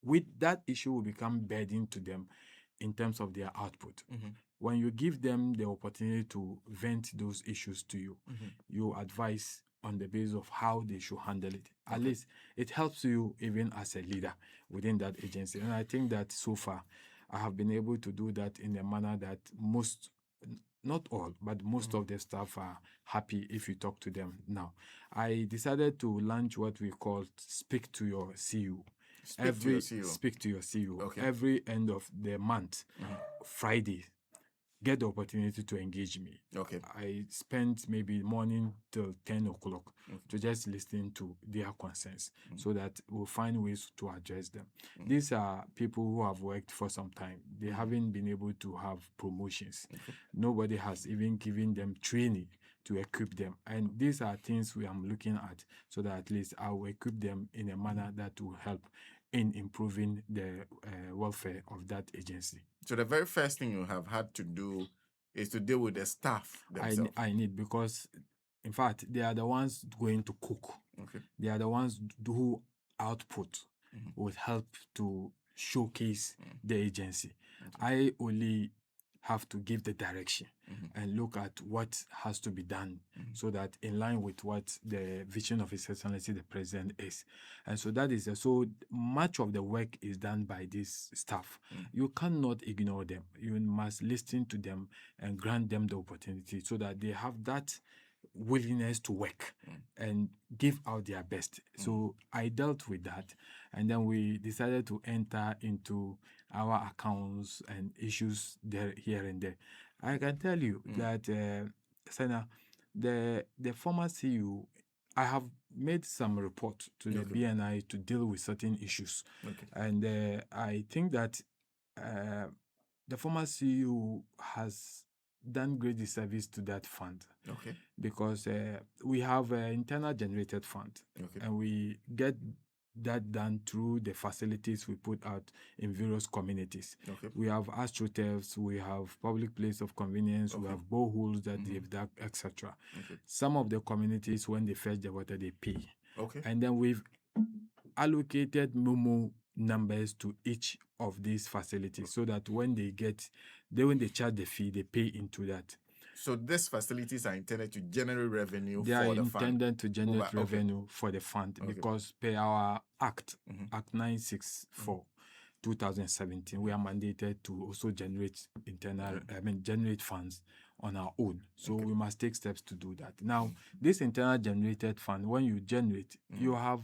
with that issue will become burden to them in terms of their output. When you give them the opportunity to vent those issues to you, you advise on the basis of how they should handle it. At least it helps you even as a leader within that agency. And I think that so far I have been able to do that in a manner that most, not all, but most of the staff are happy if you talk to them now. I decided to launch what we call Speak to Your CEO. Speak to your CEO. Every end of the month, Friday, get the opportunity to engage me. I spent maybe morning till 10 o'clock to just listen to their concerns so that we'll find ways to address them. These are people who have worked for some time. They haven't been able to have promotions. Nobody has even given them training to equip them. And these are things we are looking at so that at least I will equip them in a manner that will help in improving the welfare of that agency. So the very first thing you have had to do is to deal with the staff themselves. I need, because in fact they are the ones going to cook. They are the ones who output will help to showcase the agency. I only have to give the direction and look at what has to be done so that in line with what the vision of His Excellency the President is. And so that is so much of the work is done by this staff. You cannot ignore them. You must listen to them and grant them the opportunity so that they have that willingness to work and give out their best. So I dealt with that, and then we decided to enter into our accounts and issues there, here and there. I can tell you that Senna, the former CEO, I have made some report to the BNI to deal with certain issues, and I think that the former CEO has done great disservice to that fund. Because we have an internal generated fund, and we get that done through the facilities we put out in various communities. We have astroturfs, we have public place of convenience, we have boreholes that they've dug, etc. Some of the communities, when they fetch the water, they pay. And then we've allocated Momo numbers to each of these facilities so that when they charge the fee, they pay into that. So these facilities are intended to generate revenue for the fund? They are intended to generate revenue for the fund because per our Act, Act 964, 2017, we are mandated to also generate generate funds on our own. So we must take steps to do that. Now, this internal generated fund, when you generate, you have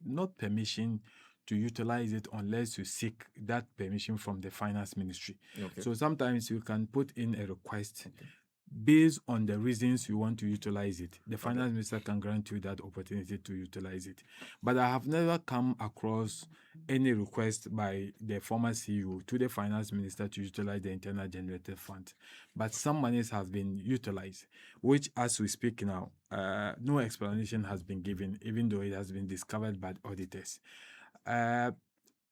not permission to utilize it unless you seek that permission from the finance ministry. So sometimes you can put in a request based on the reasons you want to utilize it. The finance minister can grant you that opportunity to utilize it. But I have never come across any request by the former CEO to the finance minister to utilize the internal generated fund. But some monies have been utilized, which as we speak now, no explanation has been given, even though it has been discovered by auditors.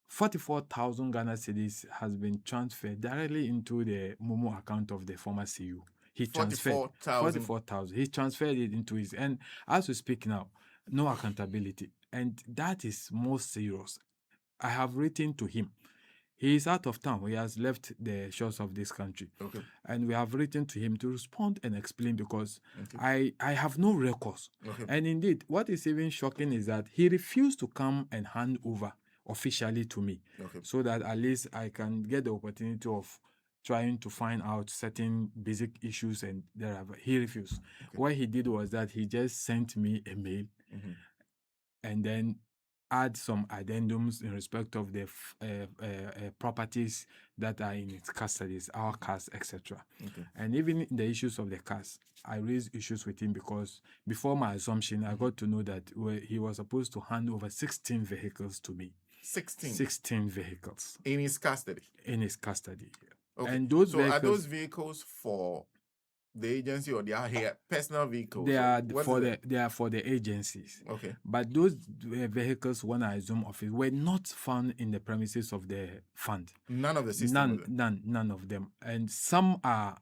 44,000 Ghana cedis has been transferred directly into the Momo account of the former CEO. He transferred 44,000. He transferred it into his, and as we speak now, no accountability. And that is more serious. I have written to him. He is out of town. He has left the shores of this country. And we have written to him to respond and explain because I have no records. And indeed, what is even shocking is that he refused to come and hand over officially to me so that at least I can get the opportunity of trying to find out certain basic issues, and thereafter he refused. What he did was that he just sent me a mail and then add some addendums in respect of the properties that are in its custodies, our cars, etc. And even in the issues of the cars, I raised issues with him because before my assumption, I got to know that he was supposed to hand over 16 vehicles to me. 16 vehicles. In his custody? In his custody. And those vehicles, are those vehicles for the agency or they are here personal vehicles? They are for the agencies. But those vehicles, when I assume of it, were not found in the premises of the fund. None of the system. None of them. And some are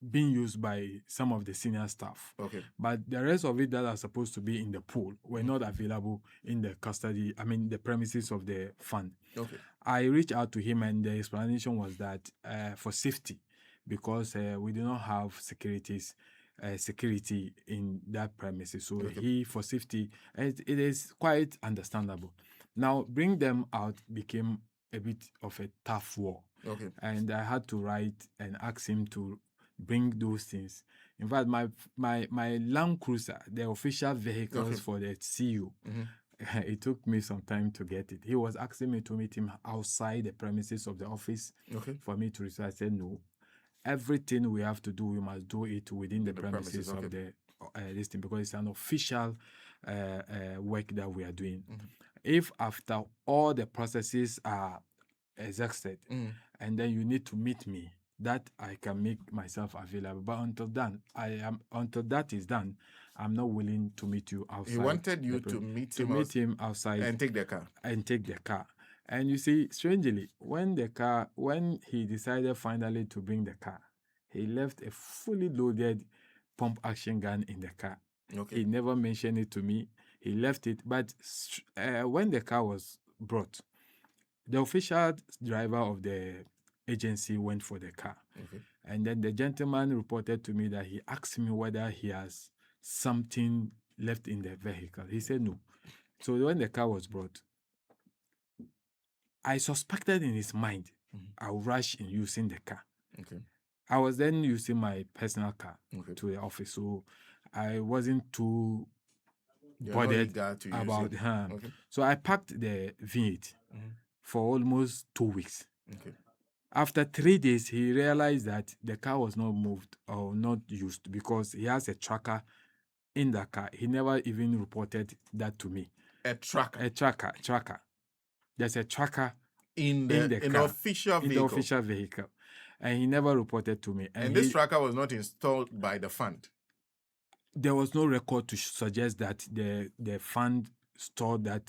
being used by some of the senior staff. Okay. But the rest of it that are supposed to be in the pool were not available in the custody, the premises of the fund. Okay. I reached out to him, and the explanation was that for safety, because we do not have security in that premises. So Okay. for safety, it is quite understandable. Now, bring them out became a bit of a tough war. Okay. And I had to write and ask him to bring those things. In fact, my Land Cruiser, the official vehicles for the CU, it took me some time to get it. He was asking me to meet him outside the premises of the office for me to receive. I said, no. Everything we have to do, we must do it within the premises of the this thing, because it's an official work that we are doing. If after all the processes are exhausted, and then you need to meet me, that I can make myself available. But until that is done, I'm not willing to meet you outside. He wanted you to meet him outside and take the car. And you see, strangely, when he decided finally to bring the car, he left a fully loaded pump action gun in the car. Okay. He never mentioned it to me. He left it. But when the car was brought, the official driver of the agency went for the car. Okay. And then the gentleman reported to me that he asked me whether he has something left in the vehicle. He said no. So when the car was brought, I suspected in his mind I'll rush in using the car. Okay. I was then using my personal car to the office, so I wasn't too bothered about him. Okay. So I packed the V8 for almost 2 weeks. Okay. After 3 days, he realized that the car was not moved or not used because he has a tracker in the car. He never even reported that to me. A tracker? A tracker. There's a tracker in the official vehicle. And he never reported to me. And this tracker was not installed by the fund? There was no record to suggest that the fund stored that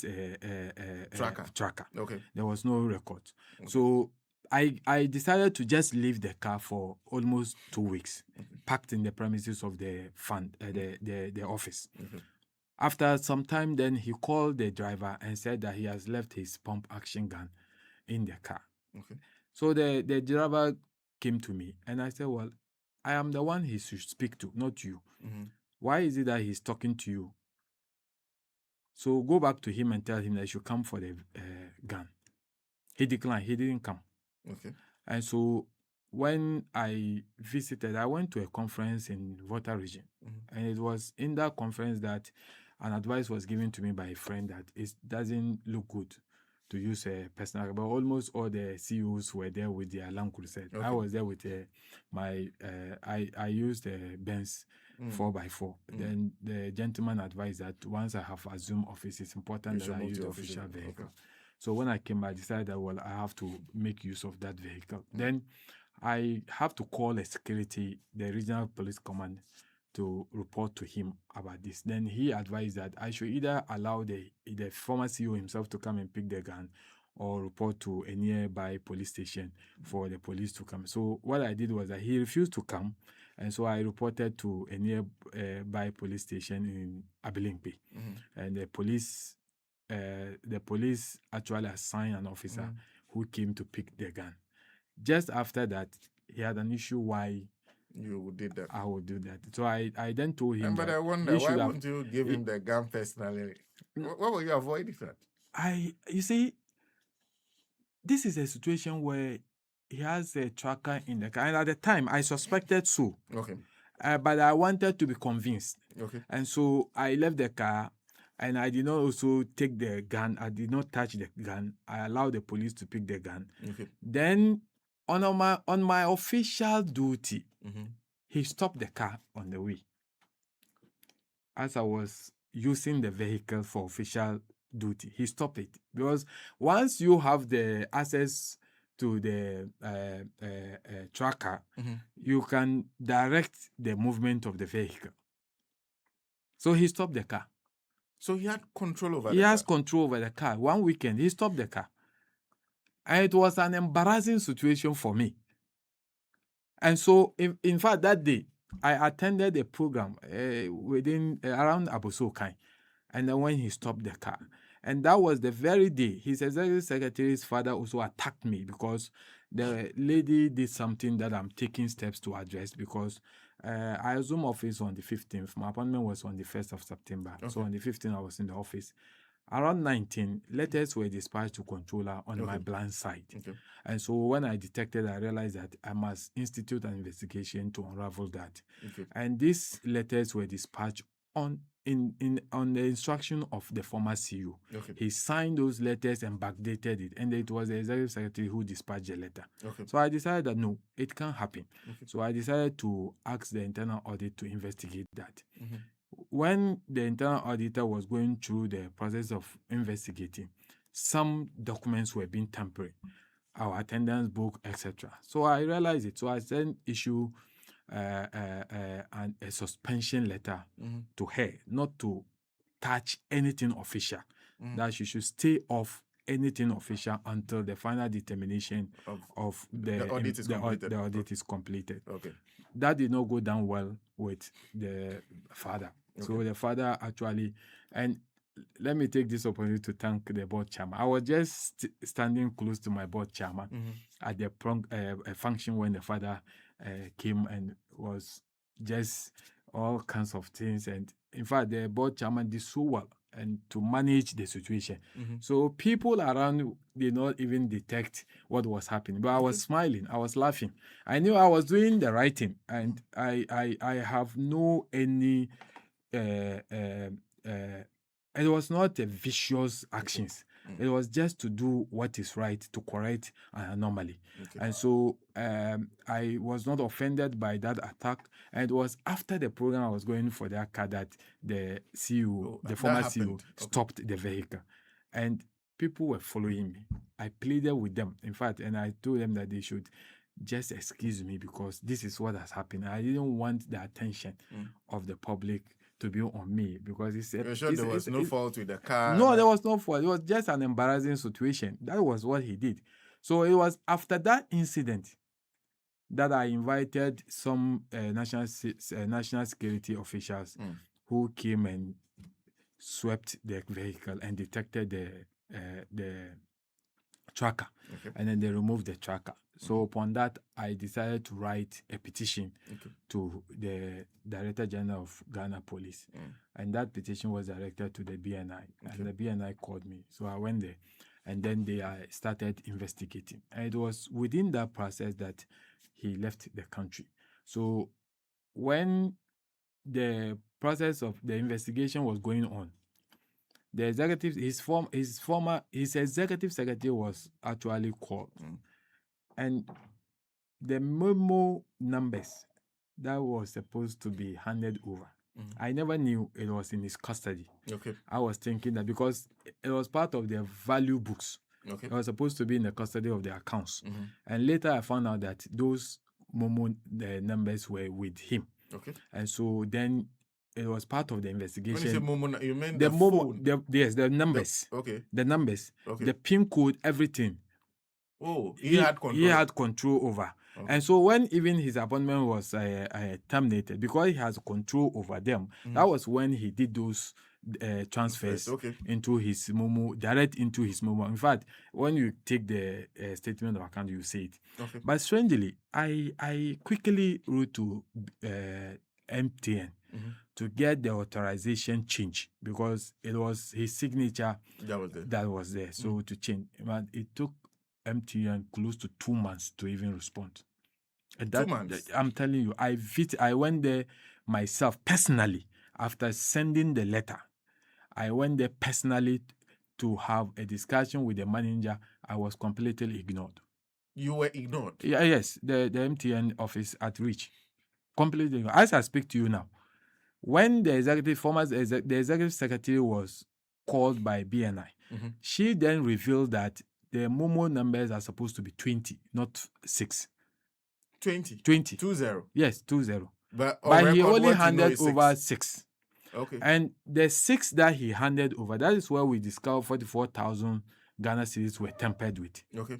tracker. Okay. There was no record. Okay. So I decided to just leave the car for almost 2 weeks, parked in the premises of the fund, the office. After some time, then he called the driver and said that he has left his pump action gun in the car. Okay. So the driver came to me and I said, well, I am the one he should speak to, not you. Why is it that he's talking to you? So go back to him and tell him that he should come for the gun. He declined. He didn't come. Okay. And so when I visited, I went to a conference in Volta region. And it was in that conference that an advice was given to me by a friend that it doesn't look good to use a personal, but almost all the CEOs were there with their Land Cruiser. Okay. I was there with I used a Benz 4x4. Then the gentleman advised that once I have assumed office, it's important that I use the official vehicle. Okay. So when I came, I decided that, well, I have to make use of that vehicle. Then I have to call the regional police command, to report to him about this. Then he advised that I should either allow the former CEO himself to come and pick the gun, or report to a nearby police station for the police to come. So what I did was that he refused to come, and so I reported to a nearby police station in Abilimpi. And the police actually assigned an officer who came to pick the gun. Just after that, he had an issue why you did that. I would do that. So I then told him. But I wonder, why wouldn't you give him the gun personally? Why were you avoiding that? You see, this is a situation where he has a tracker in the car, and at the time I suspected so. Okay. But I wanted to be convinced. Okay. And so I left the car, and I did not also take the gun. I did not touch the gun. I allowed the police to pick the gun. Okay. Then on my official duty, he stopped the car on the way. As I was using the vehicle for official duty, he stopped it. Because once you have the access to the tracker, you can direct the movement of the vehicle. So he stopped the car. So he had control over the car? He has control over the car. One weekend, he stopped the car. And it was an embarrassing situation for me. And so, in fact, that day, I attended a program within around Abosokai. And then when he stopped the car, and that was the very day his executive secretary's father also attacked me because the lady did something that I'm taking steps to address because I assumed office on the 15th. My appointment was on the 1st of September. Okay. So on the 15th, I was in the office. Around 19, letters were dispatched to controller on my blind side. Okay. And so when I detected, I realized that I must institute an investigation to unravel that. Okay. And these letters were dispatched on the instruction of the former CEO. Okay. He signed those letters and backdated it, and it was the executive secretary who dispatched the letter. Okay. So I decided that no, it can't happen. Okay. So I decided to ask the internal audit to investigate that. Mm-hmm. When the internal auditor was going through the process of investigating, some documents were being tampered, our attendance book, etc. So I realized it. So I then issue a suspension letter to her, not to touch anything official, that she should stay off anything official until the final determination of the audit is completed. Okay. That did not go down well with the father. Okay. So the father actually, and let me take this opportunity to thank the board chairman. I was just standing close to my board chairman at the function when the father came and was just all kinds of things. And in fact, the board chairman did so well and to manage the situation. So people around did not even detect what was happening. But I was smiling. I was laughing. I knew I was doing the right thing. And I have no any... it was not a vicious actions. It was just to do what is right, to correct an anomaly. Okay. And so I was not offended by that attack. And it was after the program I was going for that car that the CEO, the former CEO, stopped the vehicle. And people were following me. I pleaded with them, in fact, and I told them that they should just excuse me because this is what has happened. I didn't want the attention of the public to be on me because You're sure there was no fault with the car? No, there was no fault. It was just an embarrassing situation. That was what he did. So it was after that incident that I invited some national security officials who came and swept the vehicle and detected the tracker. Okay. And then they removed the tracker. So upon that, I decided to write a petition to the Director General of Ghana Police. And that petition was directed to the BNI. And the BNI called me. So I went there. And then they started investigating. And it was within that process that he left the country. So when the process of the investigation was going on, the executive, his executive secretary was actually called. And the memo numbers that was supposed to be handed over, I never knew it was in his custody. Okay. I was thinking that because it was part of their value books, it was supposed to be in the custody of the accounts. And later I found out that those the numbers were with him. Okay. And so then it was part of the investigation. When you say momo, you mean the phone? Yes, the numbers. The numbers. Okay. The PIN code, everything. Oh, he had control. He had control over. Okay. And so when even his appointment was terminated, because he has control over them, that was when he did those transfers into his Momo, direct into his Momo. In fact, when you take the statement of account, you see it. Okay. But strangely, I quickly wrote to MTN to get the authorization change because it was his signature that was there. So to change, but it took MTN close to 2 months to even respond. And 2 months? I'm telling you, I went there myself personally after sending the letter. I went there personally to have a discussion with the manager. I was completely ignored. You were ignored? Yeah, yes, the MTN office at Reach. Completely ignored. As I speak to you now, when the executive secretary was called by BNI, she then revealed that the Momo numbers are supposed to be 20, not 6. 20? 20. 20? Yes, 20. But he only handed over 6. Okay. And the 6 that he handed over, that is where we discovered 44,000 Ghana cedis were tampered with. Okay.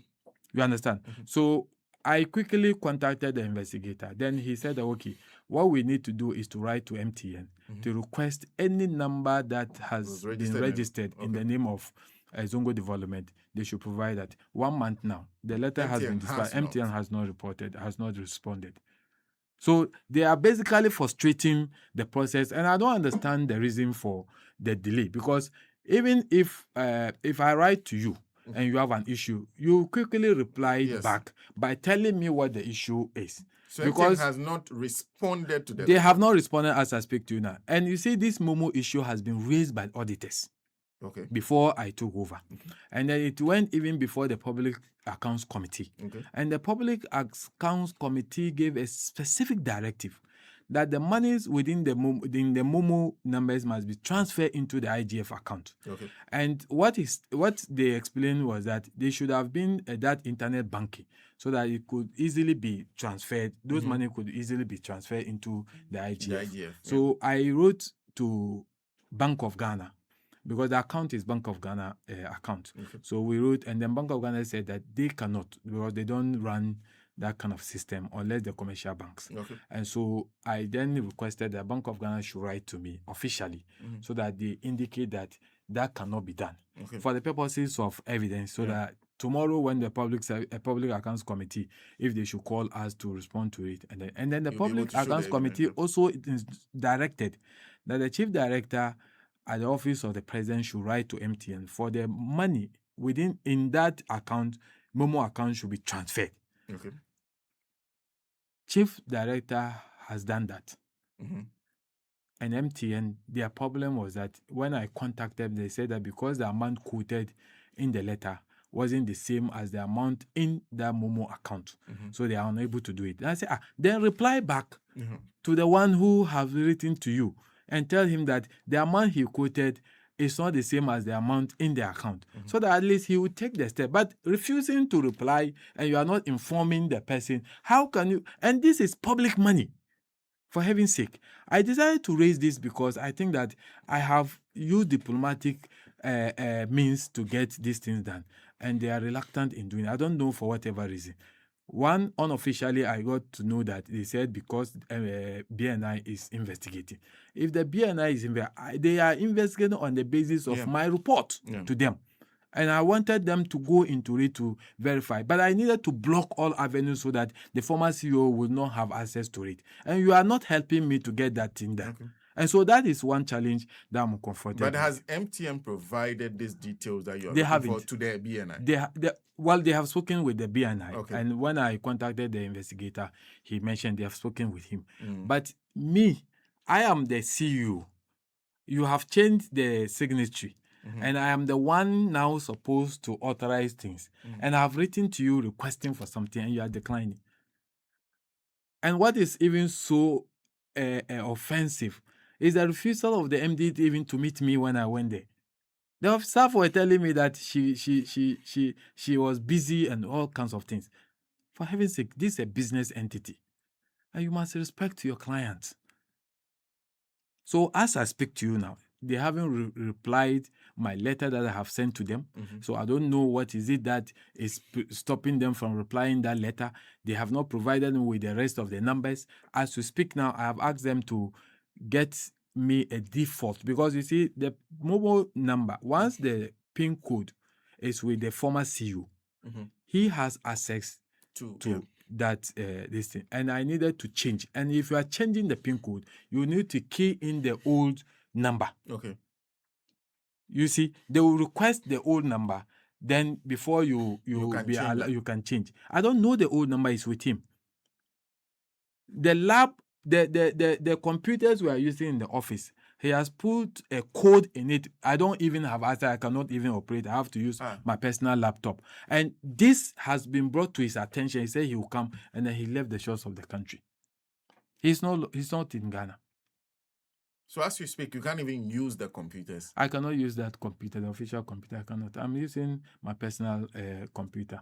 You understand? So I quickly contacted the investigator. Then he said, okay, what we need to do is to write to MTN to request any number that has been registered in the name of Zongo Development. They should provide that. 1 month now. The letter has been dispatched. MTN has not responded. So they are basically frustrating the process, and I don't understand the reason for the delay, because even if I write to you and you have an issue, you quickly reply back by telling me what the issue is. So because MTN has not responded to them. They have not responded as I speak to you now. And you see, this Momo issue has been raised by auditors. Before I took over. And then it went even before the Public Accounts Committee. And the Public Accounts Committee gave a specific directive that the monies within the Momo numbers must be transferred into the IGF account. And what they explained was that they should have been that internet banking, so that it could easily be transferred. Those money could easily be transferred into the IGF. So I wrote to Bank of Ghana, because the account is Bank of Ghana account. So we wrote, and then Bank of Ghana said that they cannot, because they don't run that kind of system unless the commercial banks. And so I then requested that Bank of Ghana should write to me officially, so that they indicate that that cannot be done for the purposes of evidence, so that tomorrow when the Public Accounts Committee, if they should call us to respond to it, and then the Public Accounts Committee also is directed that the Chief Director at the office of the president should write to MTN for the money in that account, Momo account, should be transferred. Chief Director has done that. And MTN, their problem was that when I contacted them, they said that because the amount quoted in the letter wasn't the same as the amount in that Momo account. So they are unable to do it. And I said, then reply back to the one who has written to you and tell him that the amount he quoted is not the same as the amount in the account, so that at least he will take the step. But refusing to reply, and you are not informing the person, how can you? And this is public money, for heaven's sake. I decided to raise this because I think that I have used diplomatic means to get these things done, and they are reluctant in doing it. I don't know for whatever reason. One, unofficially, I got to know that they said because BNI is investigating. If the BNI is investigating, they are investigating on the basis of my report to them. And I wanted them to go into it to verify. But I needed to block all avenues so that the former CEO would not have access to it. And you are not helping me to get that thing done. And so that is one challenge that I'm confronted with. But has MTN provided these details that you are looking for to the BNI? They have spoken with the BNI. And when I contacted the investigator, he mentioned they have spoken with him. But me, I am the CEO. You have changed the signatory. And I am the one now supposed to authorize things. And I have written to you requesting for something, and you are declining. And what is even so offensive is the refusal of the MD even to meet me when I went there. The staff were telling me that she was busy and all kinds of things. For heaven's sake, this is a business entity, and you must respect your clients. So as I speak to you now, they haven't replied my letter that I have sent to them. So I don't know what is it that is stopping them from replying that letter. They have not provided me with the rest of the numbers. As we speak now, I have asked them to get me a default, because you see, the mobile number, once the PIN code is with the former CEO, he has access to that this thing, and I needed to change. And if you are changing the PIN code, you need to key in the old number. You see, they will request the old number, then before you can change. I don't know the old number is with him. The lab, the computers we are using in the office, he has put a code in it. I don't even have access. I cannot even operate. I have to use my personal laptop. And this has been brought to his attention. He said he will come, and then he left the shores of the country. He's not in Ghana. So as you speak, you can't even use the computers. I cannot use that computer, the official computer. I cannot. I'm using my personal computer.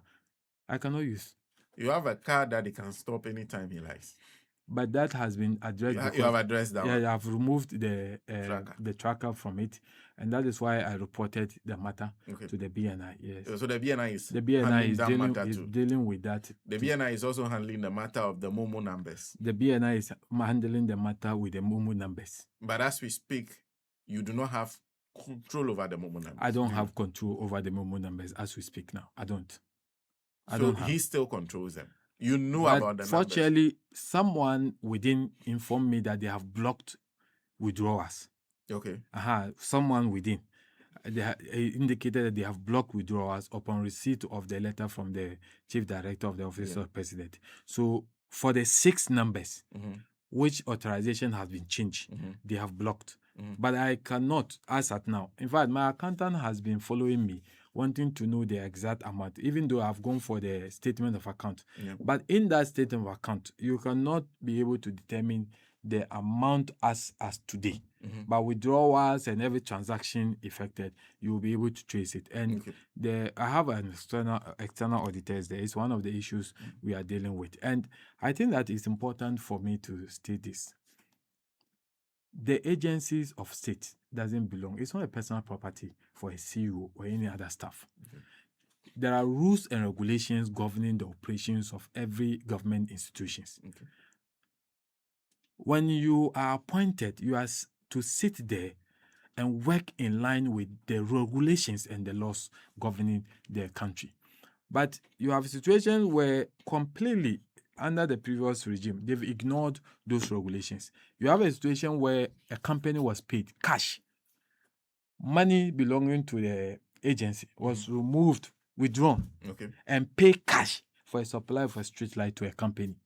I cannot use. You have a card that he can stop anytime he likes. But that has been addressed. You have addressed that one. Yeah, I've removed the tracker from it, and that is why I reported the matter to the BNI. Yes. So the BNI is dealing with that. The BNI is also handling the matter of the Momo numbers. The BNI is handling the matter with the Momo numbers. But as we speak, you do not have control over the Momo numbers. I don't have control over the Momo numbers as we speak now. I don't. So he still controls them. You know about the numbers. Fortunately, someone within informed me that they have blocked withdrawals. Okay. Someone within. They indicated that they have blocked withdrawals upon receipt of the letter from the Chief Director of the Office of the President. So for the 6 numbers, which authorization has been changed, they have blocked. But I cannot, as at now. In fact, my accountant has been following me, wanting to know the exact amount, even though I've gone for the statement of account. But in that statement of account, you cannot be able to determine the amount as today. But withdrawals and every transaction effected, you will be able to trace it. And I have an external auditors there. It's one of the issues we are dealing with. And I think that it's important for me to state this. The agencies of state doesn't belong. It's not a personal property for a CEO or any other staff. There are rules and regulations governing the operations of every government institutions. When you are appointed, you are to sit there and work in line with the regulations and the laws governing the country. But you have a situation where completely under the previous regime, they've ignored those regulations. You have a situation where a company was paid cash. Money belonging to the agency was removed, withdrawn, and paid cash for a supply of a street light to a company.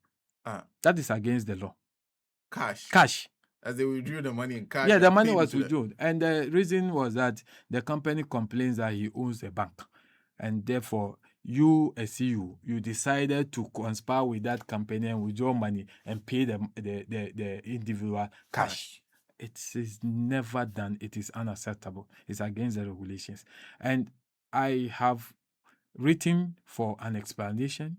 That is against the law. Cash. As they withdrew the money in cash. Yeah, the money was withdrawn. And the reason was that the company complains that he owns a bank. And therefore, you, a CEO, you decided to conspire with that company and withdraw money and pay the individual cash. It is never done. It is unacceptable. It's against the regulations. And I have written for an explanation.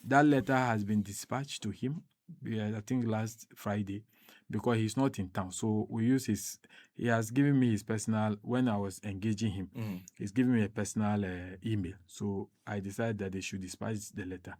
That letter has been dispatched to him, I think last Friday, because he's not in town. So we use he has given me his personal, when I was engaging him, he's given me a personal email. So I decided that they should dispatch the letter.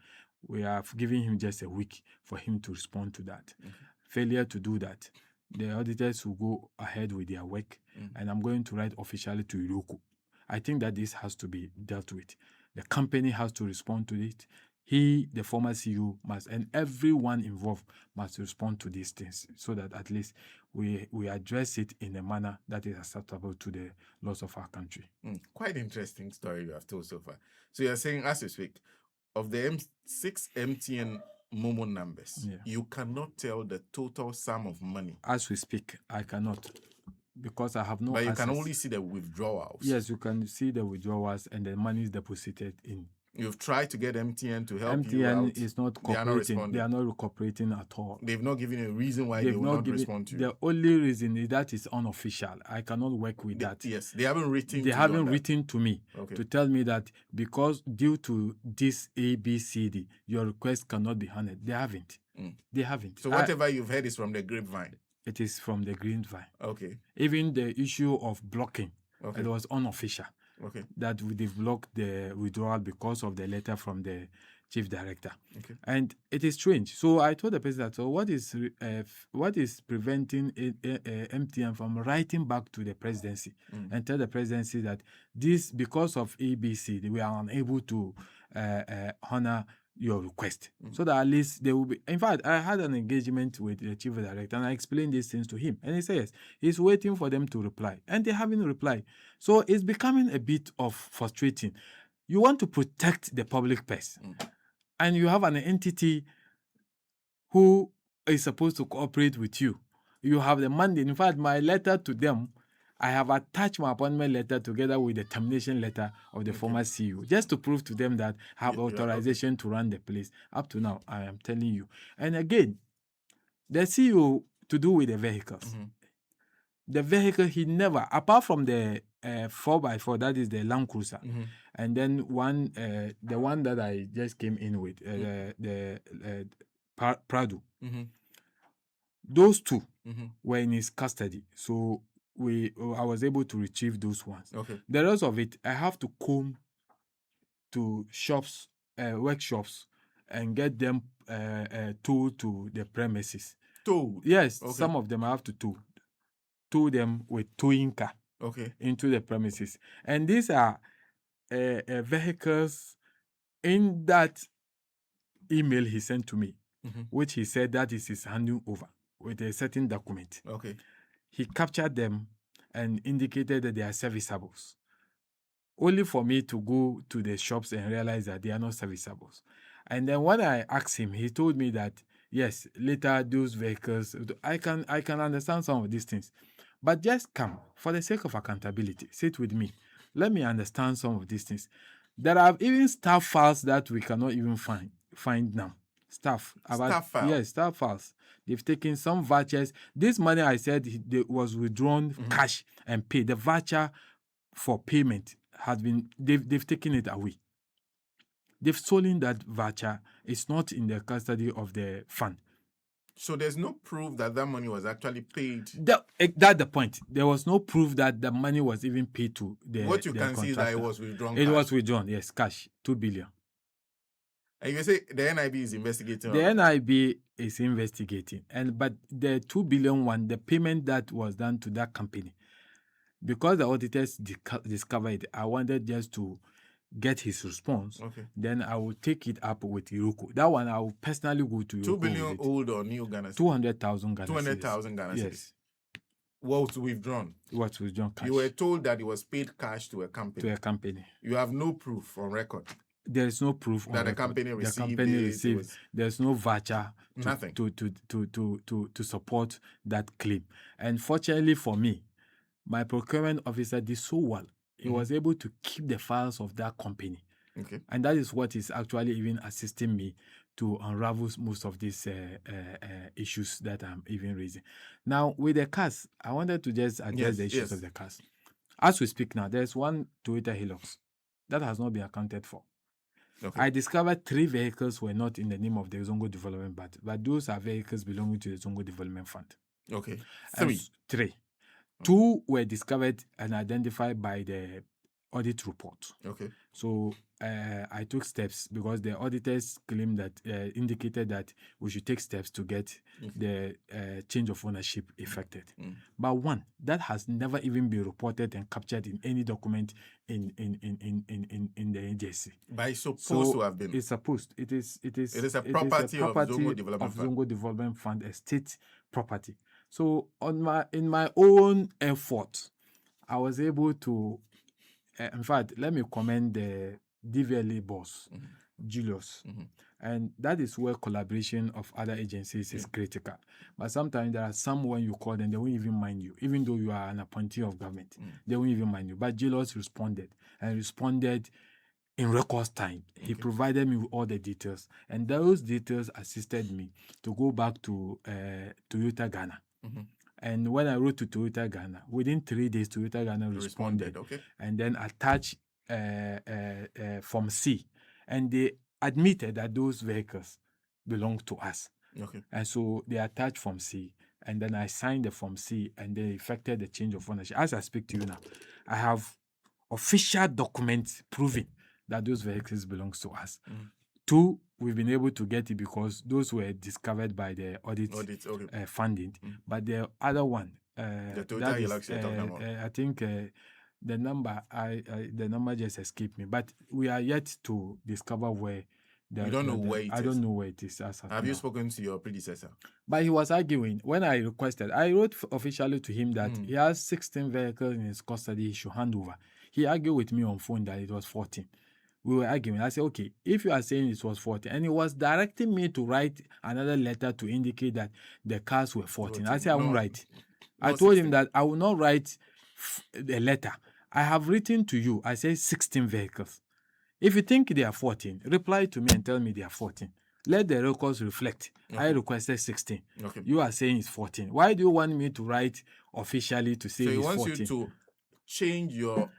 We have given him just a week for him to respond to that. Failure to do that, the auditors will go ahead with their work, and I'm going to write officially to Iroko. I think that this has to be dealt with. The company has to respond to it. He, the former CEO, must, and everyone involved must respond to these things so that at least we address it in a manner that is acceptable to the laws of our country. Quite interesting story you have told so far. So you're saying, as you speak, of the 6 MTN Momo numbers, you cannot tell the total sum of money. As we speak, I cannot, because I have no But you access. can only see the withdrawals. Yes, you can see the withdrawals and the money is deposited in. You've tried to get MTN to help you out. MTN is not cooperating. They are not cooperating at all. They've not given a reason why they will not respond to you. The only reason is that is unofficial. I cannot work with that. Yes, they haven't written. They haven't written to me to tell me that because due to this ABCD, your request cannot be honored. They haven't. They haven't. So whatever you've heard is from the grapevine. It is from the grapevine. Okay. Even the issue of blocking, it was unofficial. That they've blocked the withdrawal because of the letter from the chief director. And it is strange. So I told the president, so what is preventing MTN from writing back to the presidency and tell the presidency that this, because of ABC, we are unable to honor your request, so that at least they will be. In fact, I had an engagement with the chief director and I explained these things to him, and he says he's waiting for them to reply, and they haven't replied. So it's becoming a bit of frustrating. You want to protect the public purse, and you have an entity who is supposed to cooperate with you. You have the mandate. In fact, my letter to them, I have attached my appointment letter together with the termination letter of the former CEO, just to prove to them that I have authorization to run the place. Up to now, I am telling you. And again, the CEO to do with the vehicles. The vehicle, he never, apart from the 4x4, that is the Land Cruiser, and then the one that I just came in with, the Prado. Mm-hmm. Those two Mm-hmm. were in his custody. So I was able to retrieve those ones. Okay. The rest of it, I have to come to shops, workshops, and get them towed to the premises. Towed? Yes, Okay. some of them I have to tow them with towing car. Okay. Into the premises. And these are vehicles in that email he sent to me, mm-hmm. which he said that is his handing over with a certain document. Okay. He captured them and indicated that they are serviceables. Only for me to go to the shops and realize that they are not serviceables. And then when I asked him, he told me that yes, later those vehicles, I can understand some of these things. But just come, for the sake of accountability, sit with me. Let me understand some of these things. There are even staff files that we cannot even find now. Staff files? Yes, staff files. They've taken some vouchers. This money I said was withdrawn cash and paid. The voucher for payment has been, they've taken it away. They've stolen that voucher. It's not in the custody of the fund. So there's no proof that that money was actually paid. That's the point. There was no proof that the money was even paid to the. What you can see is that it was withdrawn. It was withdrawn. Yes, cash, 2 billion. And you say the NIB is investigating. The NIB is investigating, but the 2 billion one, the payment that was done to that company, because the auditors discovered it, I wanted just to get his response. Okay. Then I will take it up with Iroko. That one I will personally go to Iroko. 2 billion old or new Ghana cedis? 200,000 Ghana cedis. 200,000 Ghana cedis. Yes. What was withdrawn? What was withdrawn cash. You were told that it was paid cash to a company. To a company. You have no proof on record. There is no proof that the company received. The company received. There's no voucher. Nothing. To support that claim. And fortunately for me, my procurement officer did so well. He was able to keep the files of that company. Okay. And that is what is actually even assisting me to unravel most of these issues that I'm even raising. Now, with the cars, I wanted to just address the issues of the cars. As we speak now, there's one Toyota Hilux that has not been accounted for. Okay. I discovered 3 vehicles were not in the name of the Zongo Development Fund, but those are vehicles belonging to the Zongo Development Fund. Okay. 3. 2 were discovered and identified by the audit report. Okay. So I took steps because the auditors claimed that indicated that we should take steps to get the change of ownership effected. But one that has never even been reported and captured in any document in the agency. But it's supposed to have been. It's supposed. It is a property of Zongo Development Fund, a state property. So in my own effort, I was able to. In fact, let me commend the DVLA boss, Julius. And that is where collaboration of other agencies is critical. But sometimes there are some when you call them, they won't even mind you. Even though you are an appointee of government, they won't even mind you. But Julius responded in record time. He provided me with all the details. And those details assisted me to go back to Toyota Ghana. And when I wrote to Toyota Ghana, within 3 days, Toyota Ghana responded. Okay. And then attached Form C. And they admitted that those vehicles belong to us. Okay. And so they attached Form C. And then I signed the Form C and they effected the change of ownership. As I speak to you now, I have official documents proving that those vehicles belong to us. 2, we've been able to get it because those were discovered by the audit funding. But the other one, the Toyota Hilux, I think the number just escaped me. But we are yet to discover where. You don't know where it is. I don't know where it is. Have you spoken to your predecessor? But he was arguing. When I requested, I wrote officially to him that he has 16 vehicles in his custody he should hand over. He argued with me on phone that it was 14. We were arguing. I said, okay, if you are saying it was 14, and he was directing me to write another letter to indicate that the cars were 14. I said, I won't write. I told him that I will not write a letter. I have written to you. I say 16 vehicles. If you think they are 14, reply to me and tell me they are 14. Let the records reflect. I requested 16. You are saying it's 14. Why do you want me to write officially to say it's 14? So he wants you to change your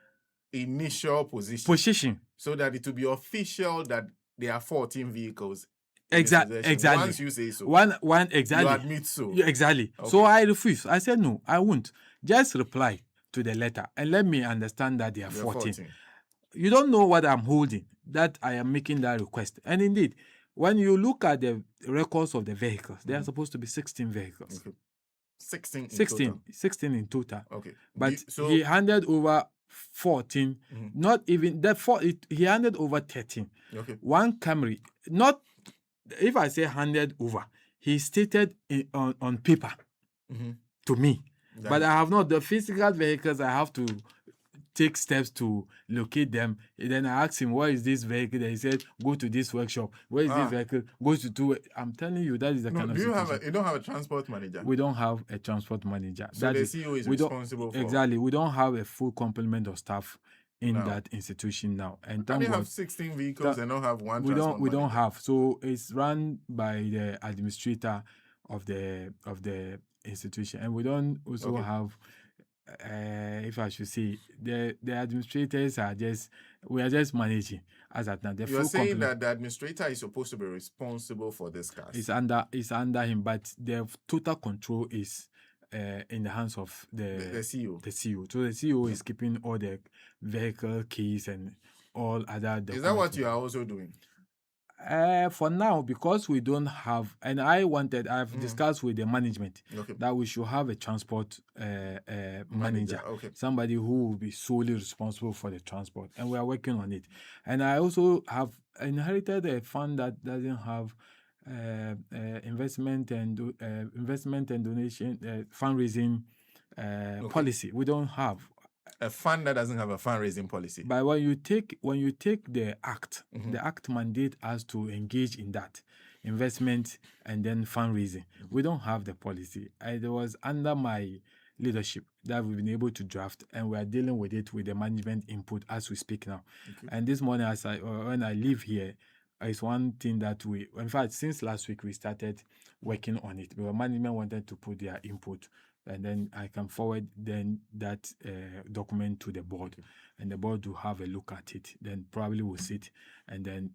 initial position. So that it will be official that there are 14 vehicles Exactly. Once you say so, one exactly. You admit so. Exactly. Okay. So I refuse. I said no, I won't. Just reply to the letter and let me understand that they are 14. You don't know what I'm holding, that I am making that request. And indeed, when you look at the records of the vehicles, there are supposed to be 16 vehicles. Okay. 16 in total. Okay. But he handed over 14. Not even that he handed over 13. Okay. One Camry. Not if I say handed over, he stated on paper to me. But I have not the physical vehicles. I have to take steps to locate them. And then I asked him, "Where is this vehicle?" And he said, "Go to this workshop." Where is this vehicle? Go to two. I'm telling you, that is the kind of situation. You don't have a transport manager? We don't have a transport manager. So the CEO is responsible for... Exactly. We don't have a full complement of staff in that institution now. And you have 16 vehicles and don't have one transport manager? We don't have. So it's run by the administrator of the institution. And we don't also have... if I should say, the administrators we are just managing as at now. You're saying that the administrator is supposed to be responsible for this cars? It's under him, but the total control is in the hands of the CEO. The CEO. So the CEO is keeping all the vehicle keys and all other documents. Is that what you are also doing? For now, because we don't have, and I've discussed with the management that we should have a transport manager, somebody who will be solely responsible for the transport, and we are working on it. And I also have inherited a fund that doesn't have investment and donation fundraising policy. We don't have a fund that doesn't have a fundraising policy. But when you take the act, the act mandate us to engage in that investment and then fundraising. We don't have the policy. It was under my leadership that we've been able to draft, and we are dealing with it with the management input as we speak now. And this morning, when I leave here, it's one thing that in fact, since last week we started working on it. Because management wanted to put their input, and then I can forward that document to the board, and the board will have a look at it. Then probably we'll sit and then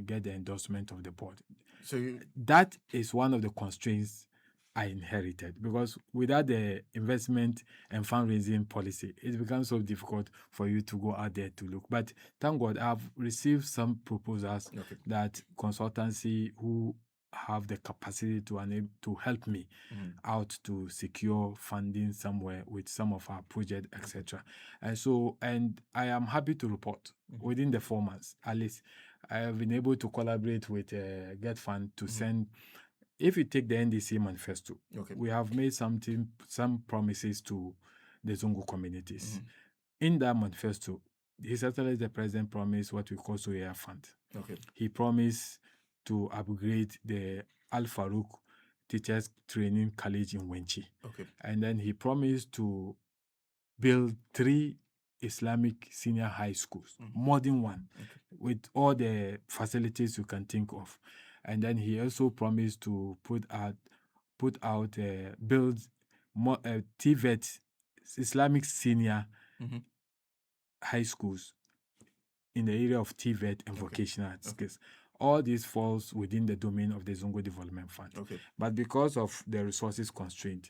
get the endorsement of the board. So that is one of the constraints I inherited, because without the investment and fundraising policy, it becomes so difficult for you to go out there to look. But thank God, I've received some proposals that consultancy who have the capacity to help me out to secure funding somewhere with some of our projects, etc. And I am happy to report within the 4 months, at least, I have been able to collaborate with Get Fund to send. If you take the NDC manifesto, we have made some promises to the Zongo communities. In that manifesto, His Excellency the President promised what we call Soya Fund. He promised to upgrade the Al Farouk Teachers Training College in Wenchi. And then he promised to build 3 Islamic senior high schools, modern one, with all the facilities you can think of. And then he also promised to build TVET, Islamic senior high schools in the area of TVET and vocational skills. All this falls within the domain of the Zongo Development Fund. But because of the resources constraint,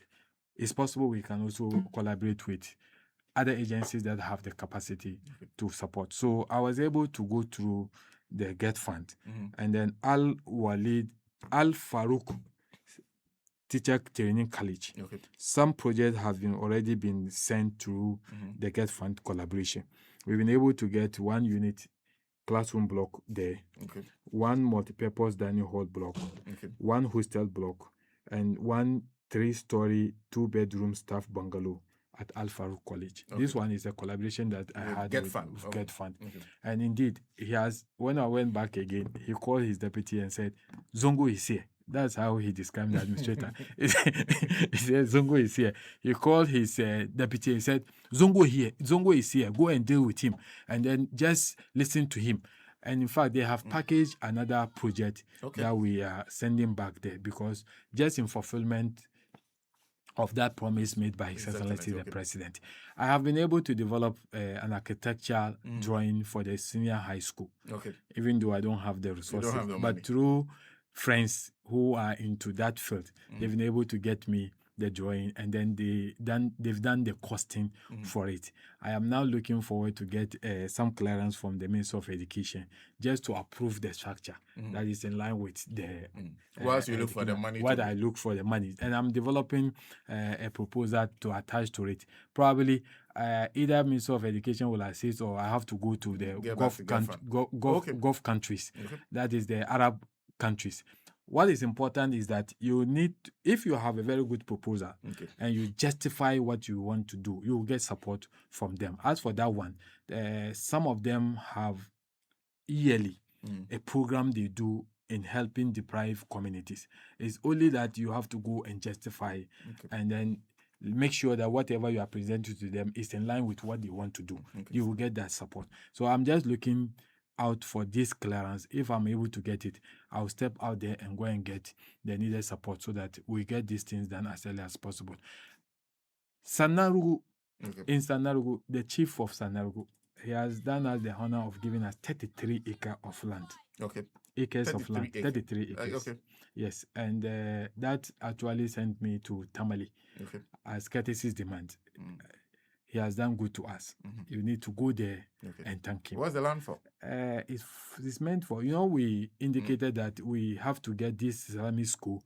it's possible we can also collaborate with other agencies that have the capacity to support. So I was able to go through the Get Fund, and then Al Farouk Teacher Training College. Some projects have already been sent through the Get Fund collaboration. We've been able to get 1 unit classroom block there, 1 multi-purpose dining hall block, 1 hostel block, and 1 3-story 2-bedroom staff bungalow at Al Farouk College. This one is a collaboration that I had with Get Fund. And indeed, when I went back again, he called his deputy and said, "Zongo is here." That's how he described the administrator. He said, "Zongo is here." He called his deputy and said, Zongo is here. Go and deal with him. And then just listen to him. And in fact, they have packaged another project that we are sending back there, because just in fulfillment of that promise made by His Excellency the President, I have been able to develop an architectural drawing for the senior high school. Even though I don't have the resources, but through friends who are into that field. They've been able to get me the drawing, and then they've done the costing for it. I am now looking forward to get some clearance from the Ministry of Education just to approve the structure that is in line with the whilst you look for the money. What I look for the money, and I'm developing a proposal to attach to it. Probably either Ministry of Education will assist, or I have to go to the Gulf countries. That is the Arab countries. What is important is that you need, if you have a very good proposal and you justify what you want to do, you will get support from them. As for that one, some of them have yearly a program they do in helping deprived communities. It's only that you have to go and justify and then make sure that whatever you are presenting to them is in line with what they want to do. You will get that support. So I'm just looking out for this clearance. If I'm able to get it, I'll step out there and go and get the needed support so that we get these things done as early as possible. Sanarugu, in Sanarugu, the chief of Sanarugu, he has done us the honor of giving us 33 acres of land. Acres of land. 33 acres. Yes, and that actually sent me to Tamale as courtesy's demand. He has done good to us. You need to go there and thank him. What's the land for? It's meant for, we indicated that we have to get this Islamic school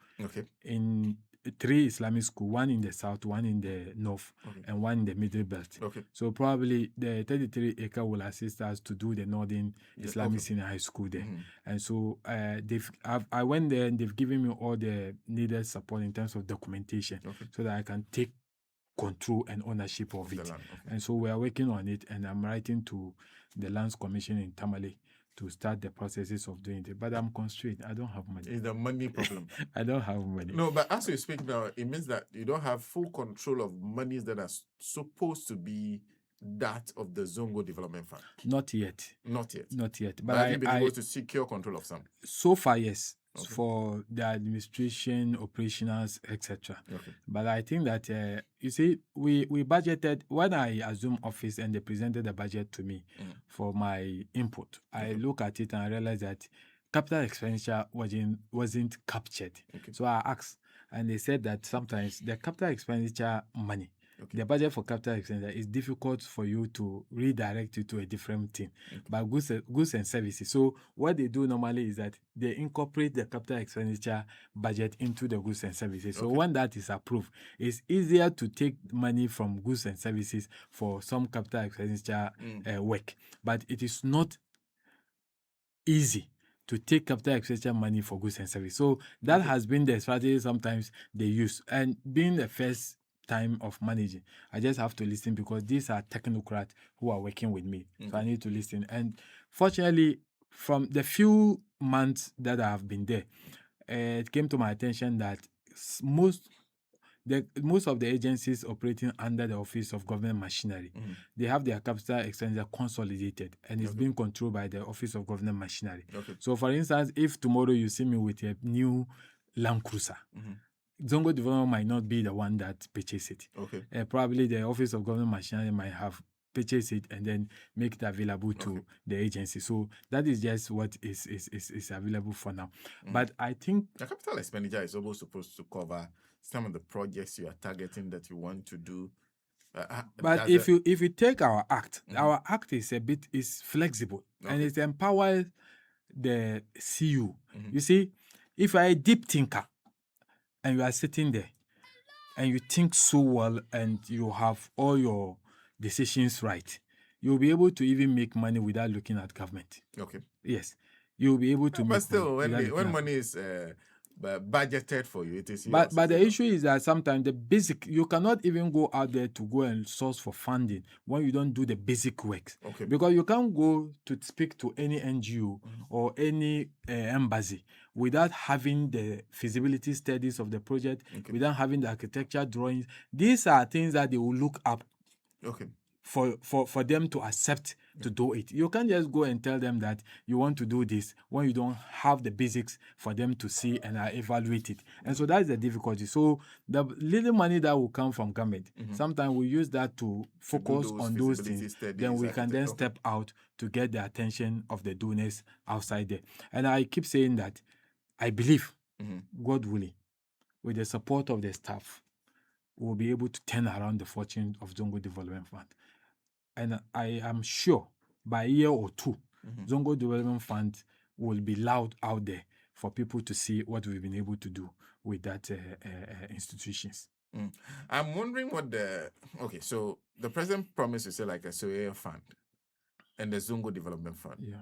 in 3 Islamic schools, one in the south, one in the north, and one in the middle belt. So probably the 33 acre will assist us to do the northern Islamic Senior High School there. And so I went there and they've given me all the needed support in terms of documentation so that I can take control and ownership of it. And so we are working on it, and I'm writing to the Lands Commission in Tamale to start the processes of doing it. But I'm constrained. I don't have money. It's the money problem. I don't have money. No, but as we speak now, it means that you don't have full control of monies that are supposed to be that of the Zongo Development Fund. Not yet. Not yet. Not yet. But have you been able to secure control of some? So far, yes. For the administration, operationals, etc. But I think that, you see, we budgeted, when I assumed office and they presented the budget to me for my input, I look at it and I realized that capital expenditure wasn't captured. So I asked, and they said that sometimes the capital expenditure money, the budget for capital expenditure is difficult for you to redirect it to a different thing. But goods and services. So what they do normally is that they incorporate the capital expenditure budget into the goods and services. So when that is approved, it's easier to take money from goods and services for some capital expenditure work. But it is not easy to take capital expenditure money for goods and services. So that has been the strategy sometimes they use. And being the first time of managing, I just have to listen because these are technocrats who are working with me. So I need to listen. And fortunately, from the few months that I have been there, it came to my attention that most of the agencies operating under the Office of Government Machinery, they have their capital expenditure consolidated and it's being controlled by the Office of Government Machinery. So for instance, if tomorrow you see me with a new Land Cruiser, Zongo Development might not be the one that purchased it. Probably the Office of Government Machinery might have purchased it and then make it available to the agency. So that is just what is available for now. But I think the capital expenditure is almost supposed to cover some of the projects you are targeting that you want to do. But if you take our act is flexible and it empowers the CU. You see, if you are a deep thinker and you are sitting there and you think so well and you have all your decisions right, you'll be able to even make money without looking at government. Yes. You'll be able to make but still, when money is budgeted for you, it is but the issue is that sometimes the basic, you cannot even go out there to go and source for funding when you don't do the basic work. Because you can't go to speak to any NGO or any embassy without having the feasibility studies of the project, without having the architecture drawings. These are things that they will look up for them to accept to do it. You can't just go and tell them that you want to do this when you don't have the basics for them to see and evaluate it. And so that's the difficulty. So the little money that will come from government, sometimes we use that to focus on those things. Then we can then step out to get the attention of the donors outside there. And I keep saying that I believe, God willing, with the support of the staff, we'll be able to turn around the fortune of Zongo Development Fund. And I am sure by a year or two, Zongo Development Fund will be loud out there for people to see what we've been able to do with that institutions. I'm wondering what so the president promised to say like a Soya fund and the Zongo Development Fund. Yeah.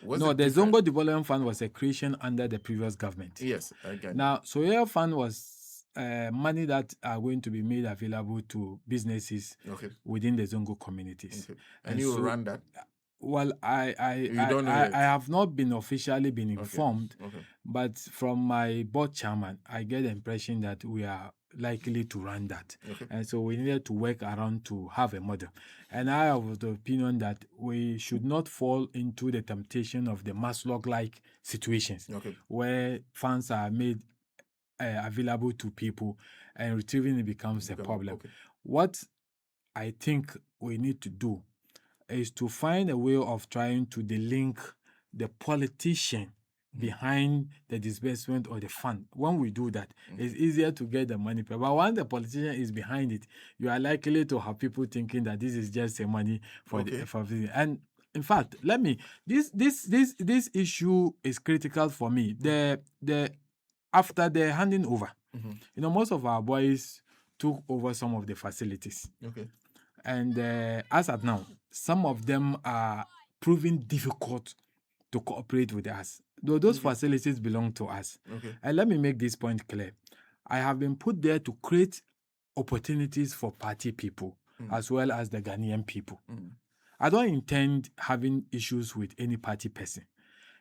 Was the Zongo Development Fund was a creation under the previous government. Yes, I get it. Now, Soya Fund was money that are going to be made available to businesses within the Zongo communities. Okay. And you will run that? Well, I have not been officially been informed, but from my board chairman, I get the impression that we are likely to run that. And so we needed to work around to have a model. And I have the opinion that we should not fall into the temptation of the Maslog-like situations where funds are made available to people and retrieving it becomes a problem. What I think we need to do is to find a way of trying to delink the politician behind the disbursement of the fund. When we do that, it's easier to get the money. But when the politician is behind it, you are likely to have people thinking that this is just a money for the. And in fact, this issue is critical for me. After the handing over, most of our boys took over some of the facilities. And as at now, some of them are proving difficult to cooperate with us. Though those facilities belong to us. And let me make this point clear. I have been put there to create opportunities for party people as well as the Ghanaian people. I don't intend having issues with any party person.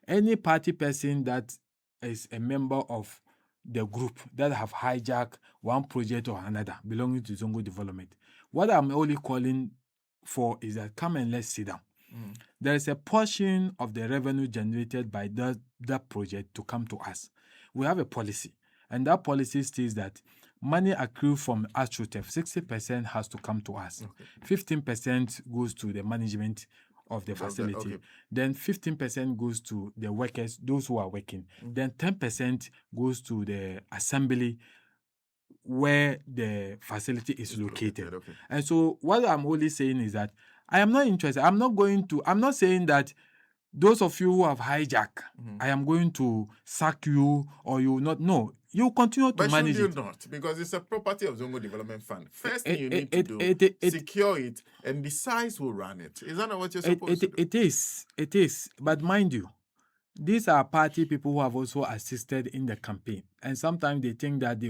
Any party person that is a member of the group that have hijacked one project or another belonging to Zongo Development. What I'm only calling for is that come and let's sit down. There is a portion of the revenue generated by that project to come to us. We have a policy, and that policy states that money accrued from AstroTurf, 60% has to come to us. 15% goes to the management of the facility. Then 15% goes to the workers, those who are working. Then 10% goes to the assembly where the facility is located. And so what I'm only saying is that I am not interested. I'm not saying that those of you who have hijacked, I am going to sack you or you will not. No, you continue to manage it. But should you not? Because it's a property of Zongo Development Fund. First thing you need to do, secure it and decide who run it. Is that not what you're supposed to do? It is. But mind you, these are party people who have also assisted in the campaign. And sometimes they think that they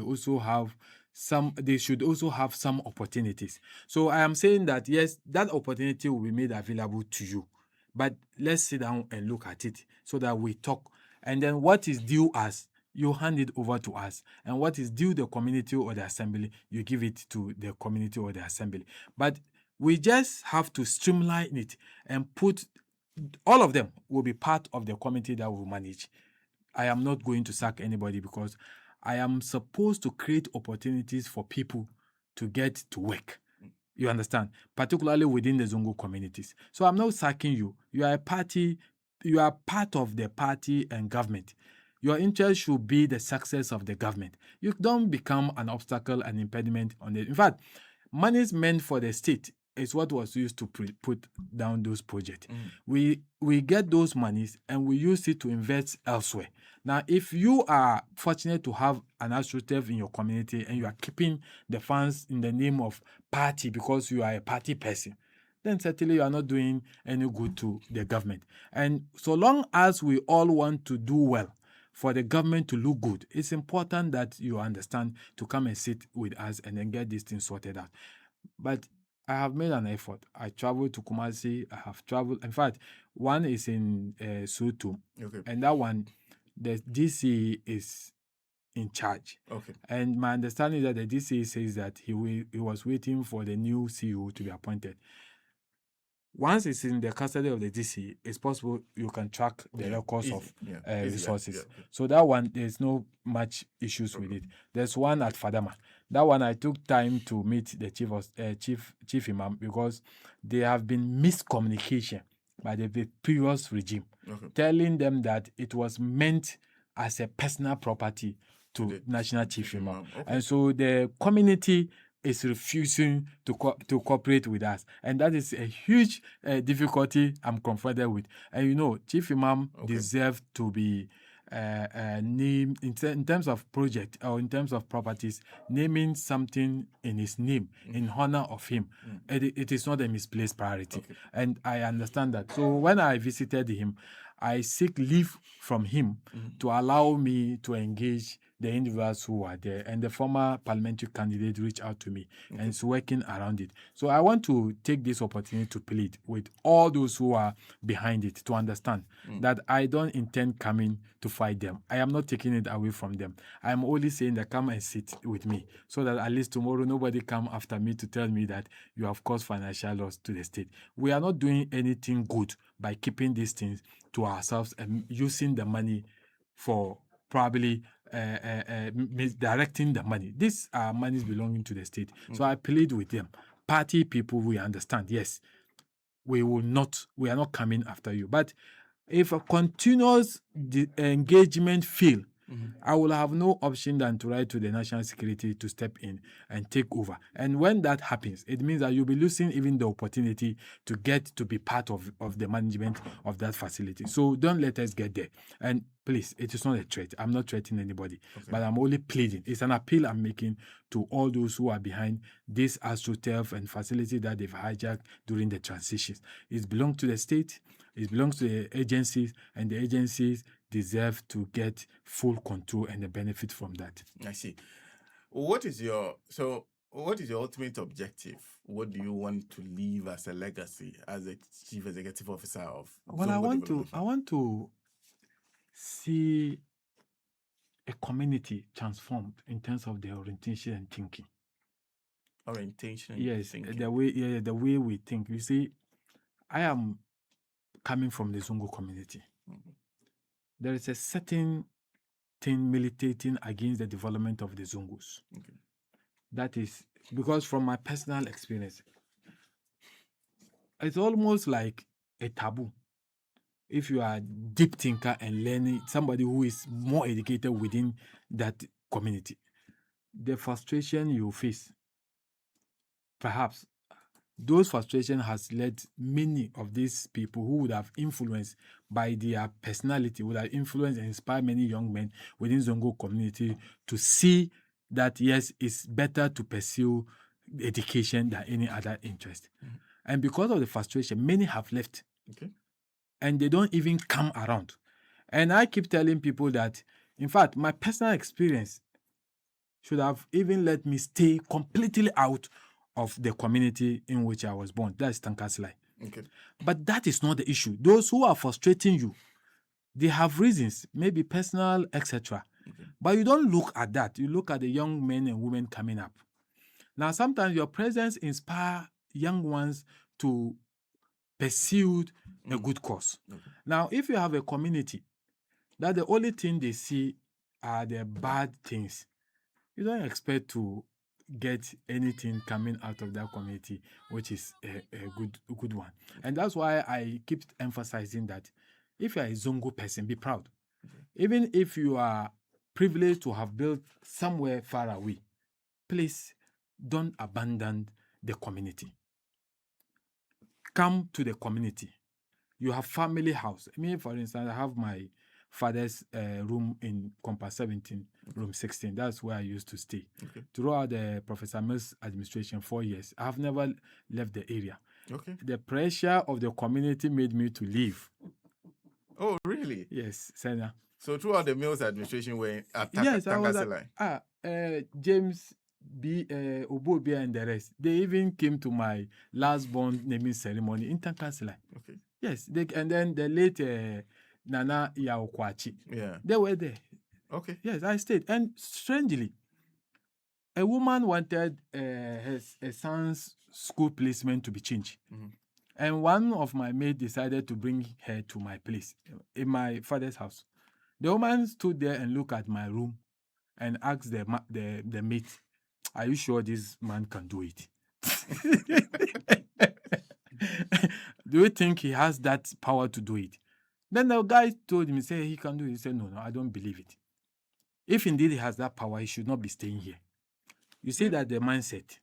should also have some opportunities. So I am saying that, yes, that opportunity will be made available to you. But let's sit down and look at it so that we talk. And then what is due us, you hand it over to us. And what is due the community or the assembly, you give it to the community or the assembly. But we just have to streamline it and put all of them will be part of the committee that will manage. I am not going to sack anybody because I am supposed to create opportunities for people to get to work. You understand? Particularly within the Zongo communities. So I'm not sacking you. You are a party. You are part of the party and government. Your interest should be the success of the government. You don't become an obstacle, an impediment on it. In fact, money is meant for the state. It's what was used to put down those projects. We get those monies and we use it to invest elsewhere. Now, if you are fortunate to have an AstroTurf in your community and you are keeping the funds in the name of party because you are a party person, then certainly you are not doing any good to the government. And so long as we all want to do well for the government to look good, it's important that you understand to come and sit with us and then get this thing sorted out. But I have made an effort. I traveled to Kumasi. I have traveled. In fact, one is in Soto. And that one, the DC is in charge. And my understanding is that the DC says that he was waiting for the new CEO to be appointed. Once it's in the custody of the DC, it's possible you can track the records of resources. So that one, there's no much issues with it. There's one at Fadama. That one, I took time to meet the chief imam because there have been miscommunication by the previous regime, telling them that it was meant as a personal property to the National Chief Imam. Okay. And so the community is refusing to cooperate with us. And that is a huge difficulty I'm confronted with. And you know, Chief Imam deserves to be named in terms of project or in terms of properties, naming something in his name in honor of him. It is not a misplaced priority. And I understand that. So when I visited him, I seek leave from him to allow me to engage the individuals who are there. And the former parliamentary candidate reached out to me and is working around it. So I want to take this opportunity to plead with all those who are behind it to understand that I don't intend coming to fight them. I am not taking it away from them. I am only saying that come and sit with me so that at least tomorrow nobody come after me to tell me that you have caused financial loss to the state. We are not doing anything good by keeping these things to ourselves and using the money for probably misdirecting the money. These are monies belonging to the state. So I plead with them. Party people, we understand. Yes, we are not coming after you. But if a continuous engagement fail, I will have no option than to write to the national security to step in and take over. And when that happens, it means that you'll be losing even the opportunity to get to be part of the management of that facility. So don't let us get there. And please, it is not a threat. I'm not threatening anybody, but I'm only pleading. It's an appeal I'm making to all those who are behind this AstroTurf and facility that they've hijacked during the transitions. It belongs to the state. It belongs to the agencies, and the agencies deserve to get full control and the benefit from that. I see. What is your ultimate objective? What do you want to leave as a legacy as a chief executive officer of Zongo I want to see a community transformed in terms of their orientation and thinking. Thinking. The way we think. You see, I am coming from the Zongo community. There is a certain thing militating against the development of the Zongos. That is because from my personal experience, it's almost like a taboo. If you are a deep thinker and learning, somebody who is more educated within that community, the frustration you face, perhaps those frustrations has led many of these people who would have influenced by their personality, would have influenced and inspired many young men within Zongo community to see that, yes, it's better to pursue education than any other interest. And because of the frustration, many have left. And they don't even come around. And I keep telling people that, in fact, my personal experience should have even let me stay completely out of the community in which I was born. That's Tankaslai. But that is not the issue. Those who are frustrating you, they have reasons, maybe personal, etc. But you don't look at that. You look at the young men and women coming up. Now, sometimes your presence inspires young ones to pursue a good cause. Now, if you have a community that the only thing they see are the bad things, you don't expect to get anything coming out of that community, which is a good one. And that's why I keep emphasizing that if you are a Zongo person, be proud. Even if you are privileged to have built somewhere far away, please don't abandon the community. Come to the community. You have family house. Me, for instance, I have my father's room in Compass 17, room 16. That's where I used to stay. Throughout the Professor Mills administration, 4 years, I have never left the area. The pressure of the community made me to leave. Oh, really? Yes, Senna. So throughout the Mills administration, where yes, I was James B. Obobia and the rest. They even came to my last born naming ceremony in Tankansela. Yes, and then the late Nana Yaokwachi. They were there. Yes, I stayed. And strangely, a woman wanted her son's school placement to be changed. And one of my maids decided to bring her to my place in my father's house. The woman stood there and looked at my room and asked the maid, "Are you sure this man can do it?" Do you think he has that power to do it? Then the guy told him, say he can do it. He said, no, I don't believe it. If indeed he has that power, he should not be staying here. You see that the mindset.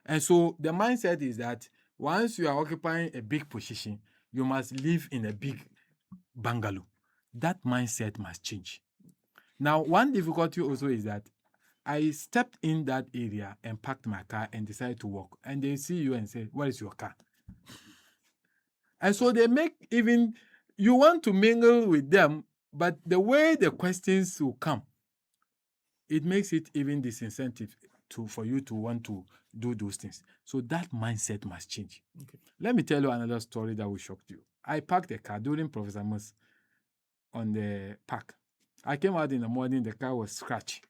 And so the mindset is that once you are occupying a big position, you must live in a big bungalow. That mindset must change. Now, one difficulty also is that I stepped in that area and parked my car and decided to walk. And they see you and say, where is your car? And so they make even, you want to mingle with them, but the way the questions will come, it makes it even disincentive for you to want to do those things. So that mindset must change. Okay. Let me tell you another story that will shock you. I parked a car during Professor Moss on the park. I came out in the morning, the car was scratched.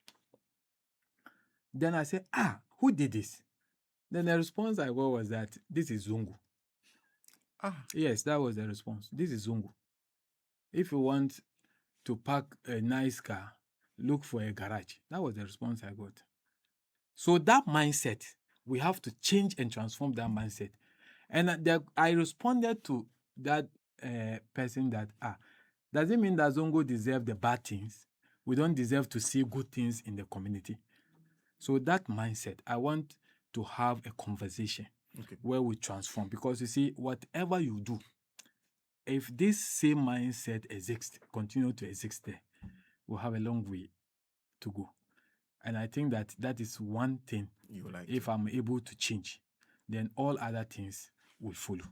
Then I said, who did this? Then the response I got was that this is Zongo. Yes, that was the response. This is Zongo. If you want to park a nice car, look for a garage. That was the response I got. So that mindset, we have to change and transform that mindset. And I responded to that person that, does it mean that Zongo deserve the bad things? We don't deserve to see good things in the community. So that mindset, I want to have a conversation where we transform. Because you see, whatever you do, if this same mindset exists, continue to exist there, we'll have a long way to go. And I think that is one thing. If I'm able to change, then all other things will follow.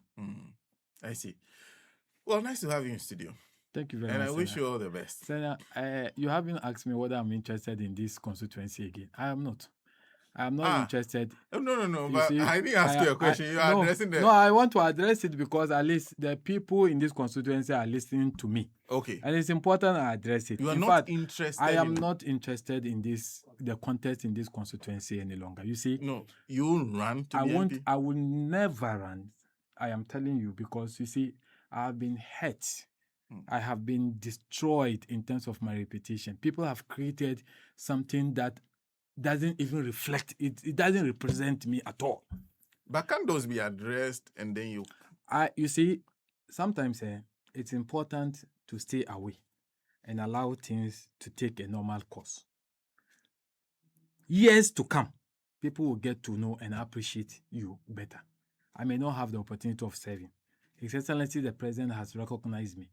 I see. Well, nice to have you in studio. Thank you very much. And I wish you all the best. Senna, you haven't asked me whether I'm interested in this constituency again. I am not. I'm not interested. No. But see, I didn't ask you a question. You are addressing the... No, I want to address it because at least the people in this constituency are listening to me. Okay. And it's important I address it. You are not interested. I am not interested in the contest in this constituency any longer. You see? No. You will run to the MP? I will never run. I am telling you because, you see, I have been hurt. I have been destroyed in terms of my reputation. People have created something that doesn't even reflect it. It doesn't represent me at all. But can those be addressed and then you... You see, sometimes it's important to stay away and allow things to take a normal course. Years to come, people will get to know and appreciate you better. I may not have the opportunity of serving. His Excellency the President has recognized me.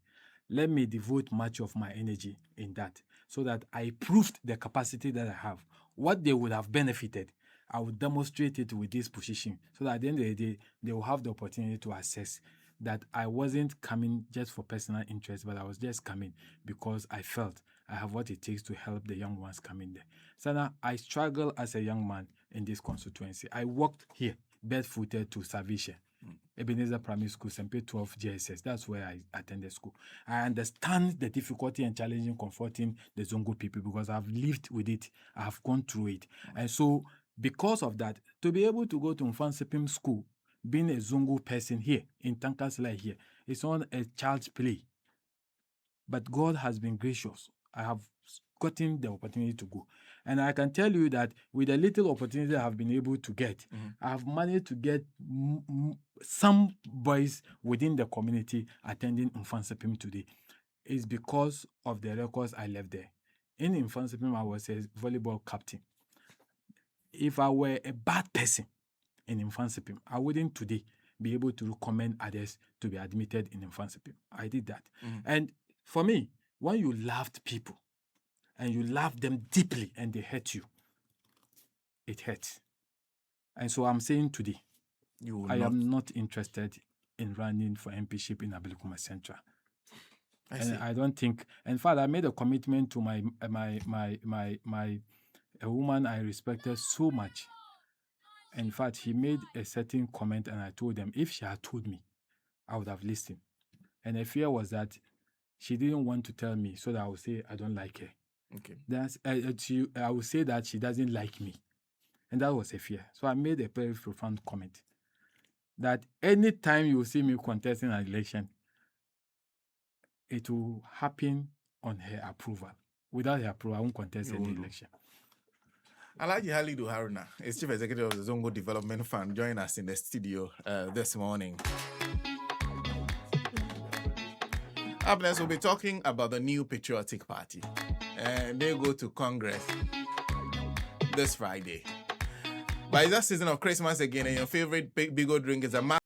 Let me devote much of my energy in that so that I proved the capacity that I have. What they would have benefited, I will demonstrate it with this position so that at the end of the day, they will have the opportunity to assess that I wasn't coming just for personal interest, but I was just coming because I felt I have what it takes to help the young ones come in there. So now I struggle as a young man in this constituency. I walked here, barefooted to Salvation. Ebenezer Primary School, Sempe 12 JSS. That's where I attended school. I understand the difficulty and challenging confronting the Zongo people because I've lived with it. I have gone through it. And so, because of that, to be able to go to Mfansipim school, being a Zongo person here, in Tankasla here, it's not a child's play. But God has been gracious. I have gotten the opportunity to go. And I can tell you that with the little opportunity I have been able to get, I have managed to get some boys within the community attending Mfansipim today. It's because of the records I left there. In Mfansipim, I was a volleyball captain. If I were a bad person in Mfansipim, I wouldn't today be able to recommend others to be admitted in Mfansipim. I did that. And for me, when you loved people, and you love them deeply and they hurt you, it hurts. And so I'm saying today, I am not interested in running for MPship in Abelikuma Central. I don't think, in fact, I made a commitment to a woman I respected so much. In fact, he made a certain comment and I told them, if she had told me, I would have listened. And the fear was that she didn't want to tell me so that I would say, I don't like her. Okay. I would say that she doesn't like me. And that was a fear. So I made a very profound comment that anytime you see me contesting an election, it will happen on her approval. Without her approval, I won't contest any election. Alhaji Halidu Haruna is Chief Executive of the Zongo Development Fund. Join us in the studio this morning. Up next, we'll be talking about the new patriotic party. And they go to Congress this Friday. But it's that season of Christmas again, and your favorite big drink is a